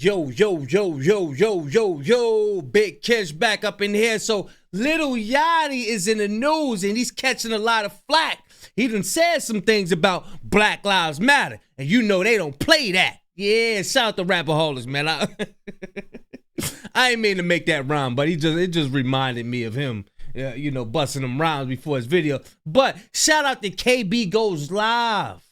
Yo, Big Kish back up in here. So Little Yachty is in the news and he's catching a lot of flack. He done said some things about Black Lives Matter. And you know they don't play that. Yeah, shout out to Rapperholics, man. I ain't mean to make that rhyme, but it just reminded me of him, busting them rhymes before his video. But shout out to KB Goes Live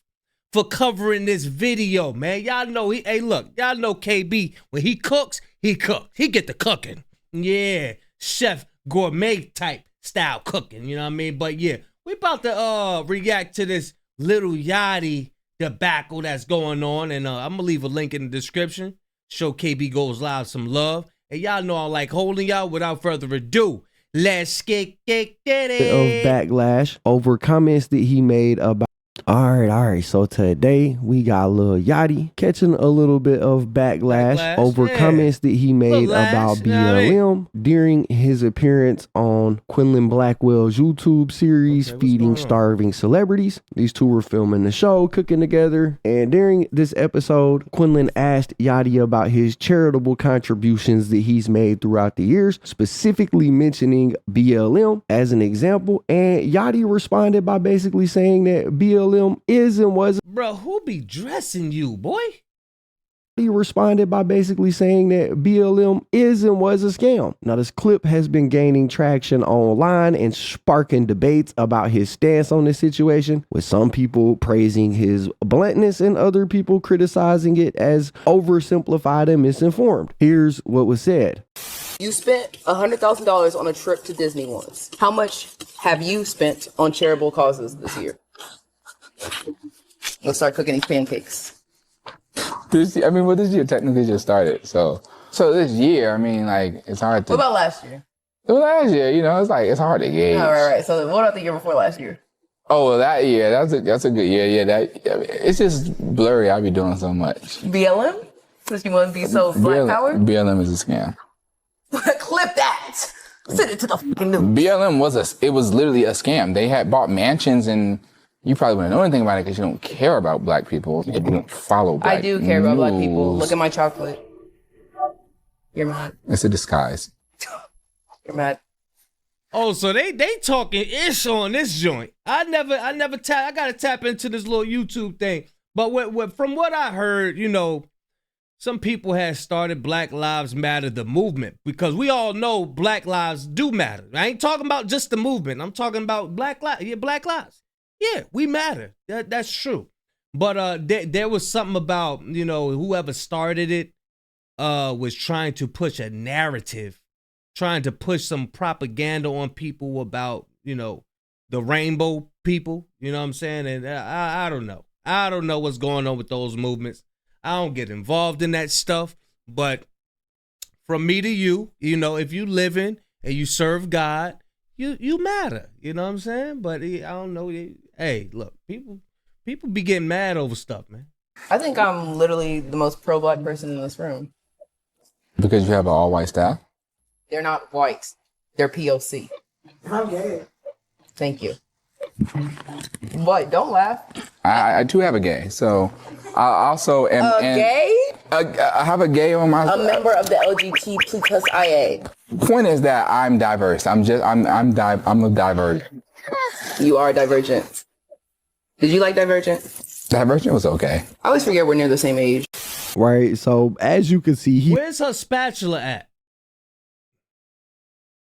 for covering this video, man. Y'all know y'all know KB, when he cooks. He get the cooking. Yeah, chef gourmet type style cooking, you know what I mean? But yeah, we about to react to this Little Yachty debacle that's going on, and I'm gonna leave a link in the description. Show KB Goes Live some love. And y'all know I like holding y'all. Without further ado, let's get it. Of backlash over comments that he made about. All right. So today we got Lil Yachty catching a little bit of backlash over comments that he made about BLM during his appearance on Quinlan Blackwell's YouTube series, Feeding Starving Celebrities. These two were filming the show, cooking together. And during this episode, Quinlan asked Yachty about his charitable contributions that he's made throughout the years, specifically mentioning BLM as an example. And Yachty responded by basically saying that BLM is and was. Bro, who be dressing you, boy? He responded by basically saying that BLM is and was a scam. Now, this clip has been gaining traction online and sparking debates about his stance on this situation, with some people praising his bluntness and other people criticizing it as oversimplified and misinformed. Here's what was said. You spent $100,000 on a trip to Disney once. How much have you spent on charitable causes this year? Let's start cooking these pancakes. This year technically just started. So this year, it's hard to. What about last year? Well, last year, it's hard to gauge. All right. So what about the year before last year? Oh, well, that year, that's a good year. Yeah, it's just blurry. I be doing so much. BLM? Since you want to be so black powered? BLM is a scam. Clip that. Send it to the fucking news. BLM was literally a scam. They had bought mansions, and you probably wouldn't know anything about it because you don't care about black people. You don't follow black I do care about black people. Look at my chocolate. You're mad. It's a disguise. You're mad. Oh, so they talking ish on this joint. I gotta tap into this little YouTube thing. But from what I heard, some people had started Black Lives Matter, the movement, because we all know Black lives do matter. I ain't talking about just the movement. I'm talking about Black lives. Yeah, Black lives. Yeah, we matter. That's true. But there was something about, whoever started it was trying to push a narrative, trying to push some propaganda on people about, the rainbow people. You know what I'm saying? And I don't know. I don't know what's going on with those movements. I don't get involved in that stuff. But from me to you, if you living and you serve God, you matter. You know what I'm saying? But I don't know. Hey, look, people be getting mad over stuff, man. I think I'm literally the most pro-black person in this room. Because you have an all-white staff? They're not white. They're POC. I'm gay. Thank you. What? Don't laugh. I too have a gay, so I also am. Gay? I have a gay on my. A member of the LGBTQIA. Point is that I'm diverse. I'm a divergent. You are divergent. Did you like Divergent? Divergent was okay. I always forget we're near the same age. Right. So as you can see, where's her spatula at?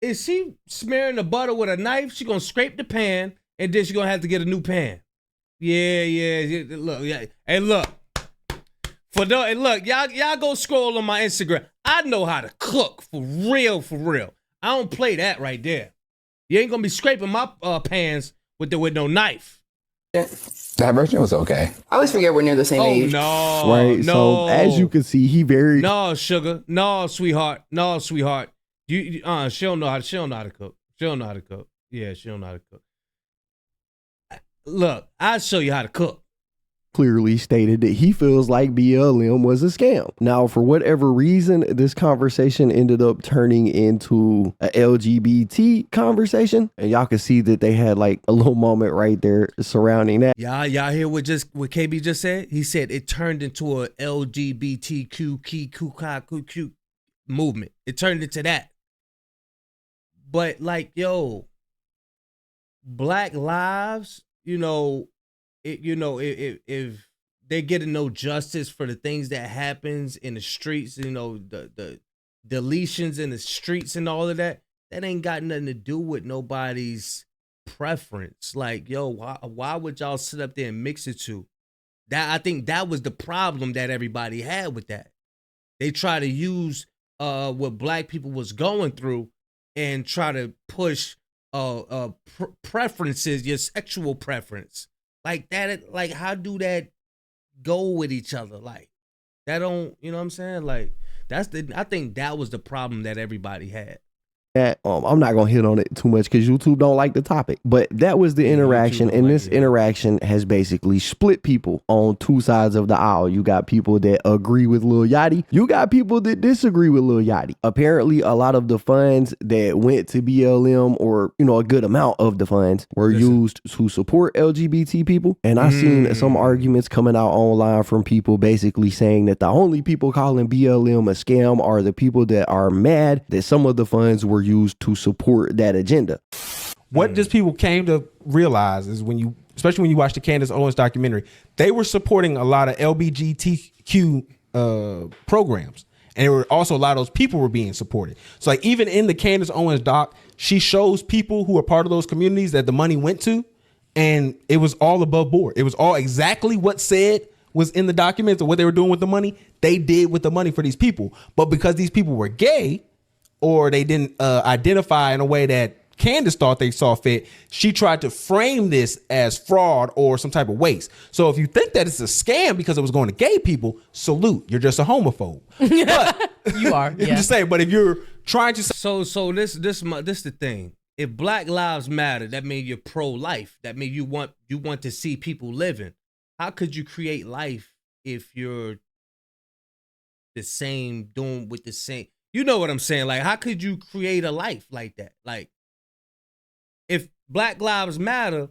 Is she smearing the butter with a knife? She gonna scrape the pan, and then she gonna have to get a new pan. Yeah. Look, yeah. Hey, look. Look, y'all go scroll on my Instagram. I know how to cook for real. I don't play that right there. You ain't gonna be scraping my pans with no knife. Divergent was okay. I always forget we're near the same age. No, right. No. So as you can see, he very. No, sugar. No, sweetheart. She don't know how to cook. She don't know how to cook. Yeah, she don't know how to cook. Look, I'll show you how to cook. clearly stated that he feels like BLM was a scam. Now, for whatever reason, this conversation ended up turning into a LGBT conversation, and y'all can see that they had like a little moment right there surrounding that. Y'all hear what KB just said? He said it turned into a LGBTQ movement. It turned into that. But like, yo, Black lives, if they're getting no justice for the things that happens in the streets, the deletions in the streets and all of that, that ain't got nothing to do with nobody's preference. Like, yo, why would y'all sit up there and mix it two? I think that was the problem that everybody had with that. They try to use what Black people was going through and try to push preferences, your sexual preference, like that. Like, how do that go with each other? Like, that don't, you know what I'm saying? Like, I think that was the problem that everybody had. I'm not gonna hit on it too much because YouTube don't like the topic, but that was the interaction, and this interaction has basically split people on two sides of the aisle. You got people that agree with Lil Yachty, you got people that disagree with Lil Yachty. Apparently, a lot of the funds that went to BLM, or a good amount of the funds, were used to support LGBT people, and I've seen some arguments coming out online from people basically saying that the only people calling BLM a scam are the people that are mad that some of the funds were used to support that agenda. What just people came to realize is especially when you watch the Candace Owens documentary, they were supporting a lot of LGBTQ programs, and there were also a lot of those people were being supported. So like even in the Candace Owens doc, she shows people who are part of those communities that the money went to, and it was all above board. It was all exactly what said was in the documents of what they were doing with the money. They did with the money for these people, but because these people were gay, or they didn't identify in a way that Candace thought they saw fit, she tried to frame this as fraud or some type of waste. So if you think that it's a scam because it was going to gay people, salute. You're just a homophobe. But you are. Yeah. I'm just saying. But if you're trying to, so this the thing. If Black Lives Matter, that means you're pro-life. That means you want to see people living. How could you create life if you're the same, doing with the same? You know what I'm saying? Like, how could you create a life like that? Like, if Black Lives Matter,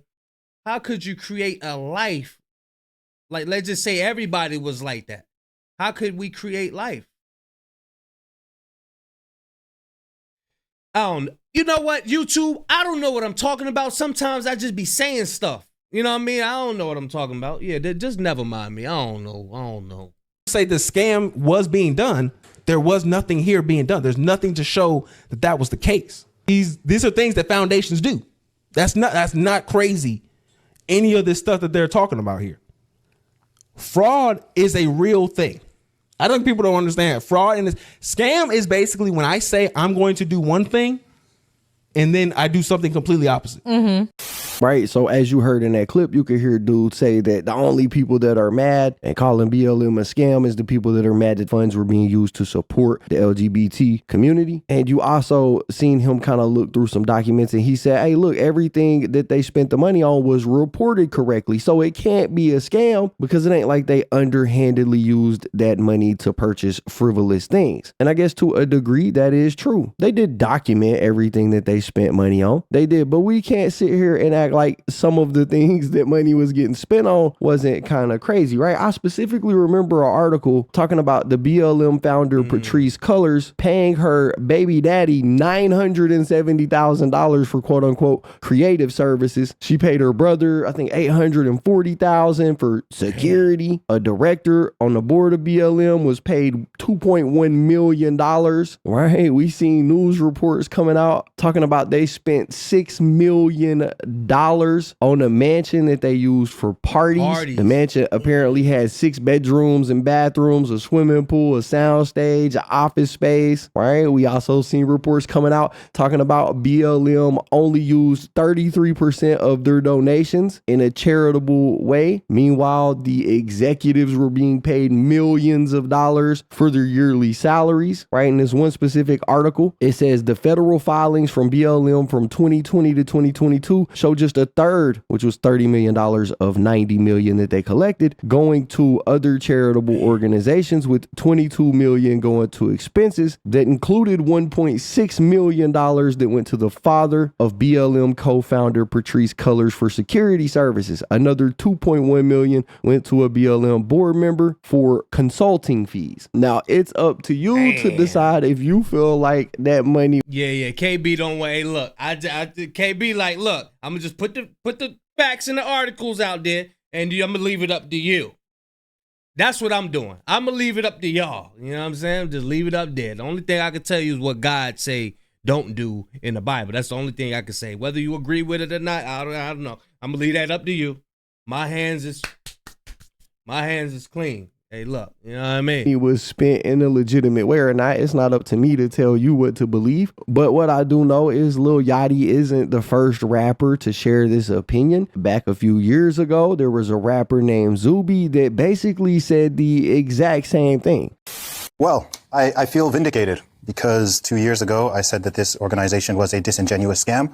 how could you create a life? Like, let's just say everybody was like that. How could we create life? You know what, YouTube? I don't know what I'm talking about. Sometimes I just be saying stuff. You know what I mean? I don't know what I'm talking about. Yeah, just never mind me. I don't know. Say the scam was being done. There was nothing here being done. There's nothing to show that was the case. These are things that foundations do. That's not crazy. Any of this stuff that they're talking about here. Fraud is a real thing. I think people don't understand. Fraud and scam is basically when I say I'm going to do one thing and then I do something completely opposite. Mm-hmm. Right. So as you heard in that clip, you could hear dudes say that the only people that are mad and calling BLM a scam is the people that are mad that funds were being used to support the LGBT community. And you also seen him kind of look through some documents, and he said, hey, look, everything that they spent the money on was reported correctly. So it can't be a scam because it ain't like they underhandedly used that money to purchase frivolous things. And I guess to a degree that is true. They did document everything that they spent money on. They did, but we can't sit here and act like some of the things that money was getting spent on wasn't kind of crazy, right? I specifically remember an article talking about the BLM founder Patrice Cullors paying her baby daddy $970,000 for quote unquote creative services. She paid her brother, I think, $840,000 for security. A director on the board of BLM was paid $2.1 million, right? We seen news reports coming out talking about they spent $6 million on a mansion that they used for parties. The mansion apparently had 6 bedrooms and bathrooms, a swimming pool, a sound stage, an office space, right? We also seen reports coming out talking about BLM only used 33% of their donations in a charitable way. Meanwhile, the executives were being paid millions of dollars for their yearly salaries, right? In this one specific article, it says the federal filings from BLM BLM from 2020 to 2022 showed just a third, which was $30 million of $90 million that they collected, going to other charitable organizations, with $22 million going to expenses that included $1.6 million that went to the father of BLM co-founder Patrice Cullors for security services. Another $2.1 million went to a BLM board member for consulting fees. Now, it's up to you to decide if you feel like that money. Yeah. KB don't want. Hey, look, KB like, look, I'm gonna just put the facts and the articles out there, and I'm gonna leave it up to you. That's what I'm doing. I'm gonna leave it up to y'all. You know what I'm saying? Just leave it up there. The only thing I can tell you is what God say don't do in the Bible. That's the only thing I can say. Whether you agree with it or not, I don't know. I'm gonna leave that up to you. My hands is clean. Hey, look, you know what I mean? He was spent in a legitimate way or not. It's not up to me to tell you what to believe. But what I do know is Lil Yachty isn't the first rapper to share this opinion. Back a few years ago, there was a rapper named Zuby that basically said the exact same thing. Well, I feel vindicated because 2 years ago, I said that this organization was a disingenuous scam,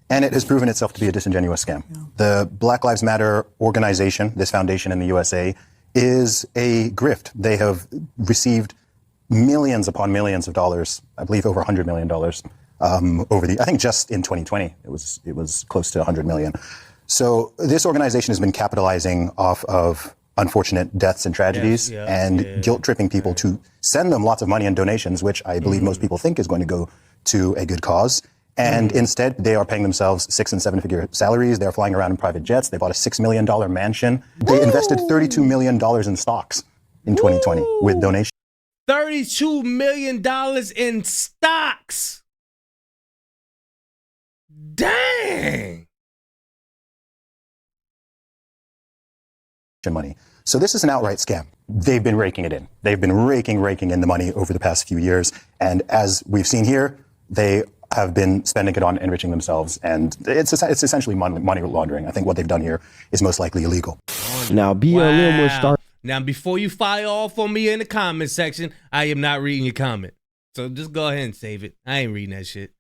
and it has proven itself to be a disingenuous scam. Yeah. The Black Lives Matter organization, this foundation in the USA, is a grift. They have received millions upon millions of dollars, I believe over $100 million I think just in 2020, it was close to 100 million. So this organization has been capitalizing off of unfortunate deaths and tragedies and guilt tripping people to send them lots of money and donations, which I believe most people think is going to go to a good cause. And instead, they are paying themselves 6- and 7-figure salaries. They're flying around in private jets. They bought a $6 million mansion. They invested $32 million in stocks in 2020 with donations. $32 million in stocks. Dang. Money. So this is an outright scam. They've been raking it in. They've been raking in the money over the past few years. And as we've seen here, they have been spending it on enriching themselves, and it's essentially money laundering. I think what they've done here is most likely illegal. Now, BLM was started. Now, before you fire off on me in the comment section, I am not reading your comment. So just go ahead and save it. I ain't reading that shit.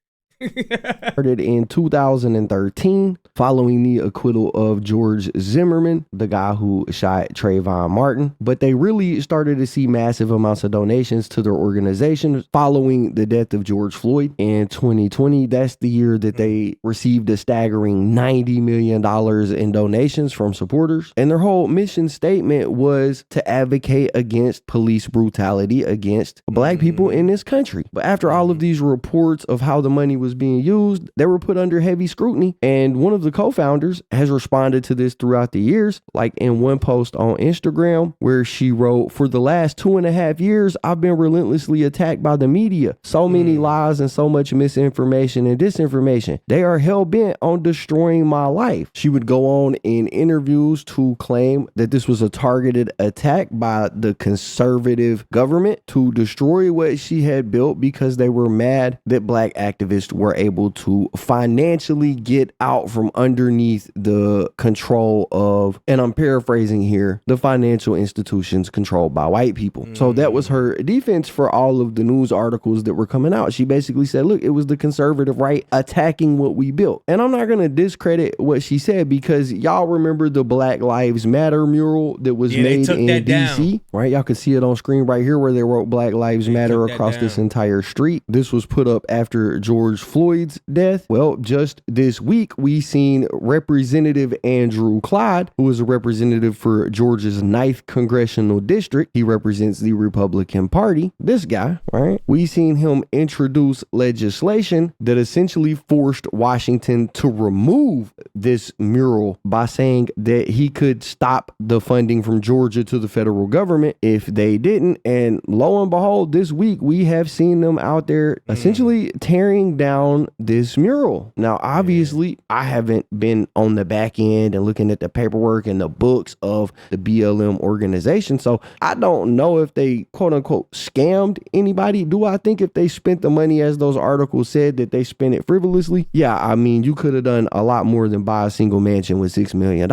Started in 2013 following the acquittal of George Zimmerman, the guy who shot Trayvon Martin. But they really started to see massive amounts of donations to their organization following the death of George Floyd in 2020. That's the year that they received a staggering $90 million in donations from supporters. And their whole mission statement was to advocate against police brutality against Black people in this country. But after all of these reports of how the money was being used, they were put under heavy scrutiny. And one of the co-founders has responded to this throughout the years, like in one post on Instagram where she wrote, "For the last 2.5 years, I've been relentlessly attacked by the media. So many lies and so much misinformation and disinformation. They are hell-bent on destroying my life." She would go on in interviews to claim that this was a targeted attack by the conservative government to destroy what she had built because they were mad that Black activists were able to financially get out from underneath the control of, and I'm paraphrasing here, the financial institutions controlled by white people. So that was her defense for all of the news articles that were coming out. She basically said, look, it was the conservative right attacking what we built. And I'm not going to discredit what she said, because y'all remember the Black Lives Matter mural that was made in DC, right? Y'all can see it on screen right here where they wrote Black Lives Matter across this entire street. This was put up after George Floyd's death. Well, just this week, we seen Representative Andrew Clyde, who is a representative for Georgia's 9th congressional district. He represents the Republican Party. This guy, right? We seen him introduce legislation that essentially forced Washington to remove this mural by saying that he could stop the funding from Georgia to the federal government if they didn't. And lo and behold, this week, we have seen them out there essentially tearing down this mural. Now, obviously, I haven't been on the back end and looking at the paperwork and the books of the BLM organization, so I don't know if they quote unquote scammed anybody. Do I think if they spent the money as those articles said that they spent it frivolously? Yeah, I mean, you could have done a lot more than buy a single mansion with $6 million.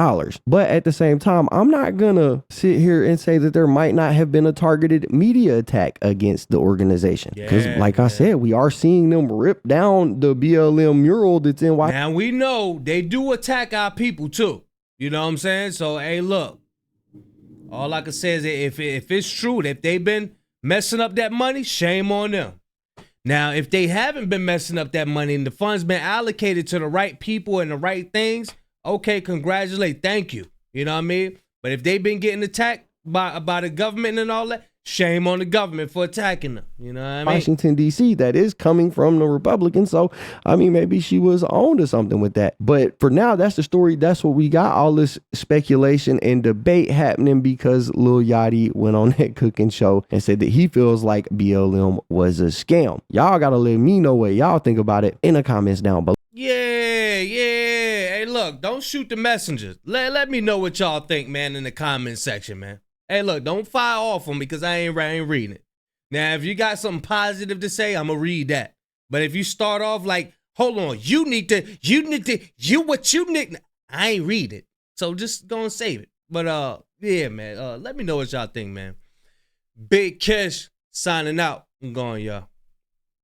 But at the same time, I'm not gonna sit here and say that there might not have been a targeted media attack against the organization, because like I said, we are seeing them rip down down the BLM mural that's in Washington. Now we know they do attack our people too. You know what I'm saying? So hey, look, all I can say is if it's true that they've been messing up that money, shame on them. Now, if they haven't been messing up that money and the funds been allocated to the right people and the right things, okay, congratulate, thank you. You know what I mean? But if they've been getting attacked by the government and all that, shame on the government for attacking them. You know what I mean? Washington, D.C. that is coming from the Republicans. So, I mean, maybe she was on to something with that. But for now, that's the story. That's what we got. All this speculation and debate happening because Lil Yachty went on that cooking show and said that he feels like BLM was a scam. Y'all got to let me know what y'all think about it in the comments down below. Yeah. Hey, look, don't shoot the messengers. Let me know what y'all think, man, in the comment section, man. Hey, look, don't fire off on me because I ain't reading it. Now, if you got something positive to say, I'm going to read that. But if you start off like, hold on, you need to, I ain't read it. So just go and save it. But, yeah, man, let me know what y'all think, man. Big Kish signing out. I'm going, y'all.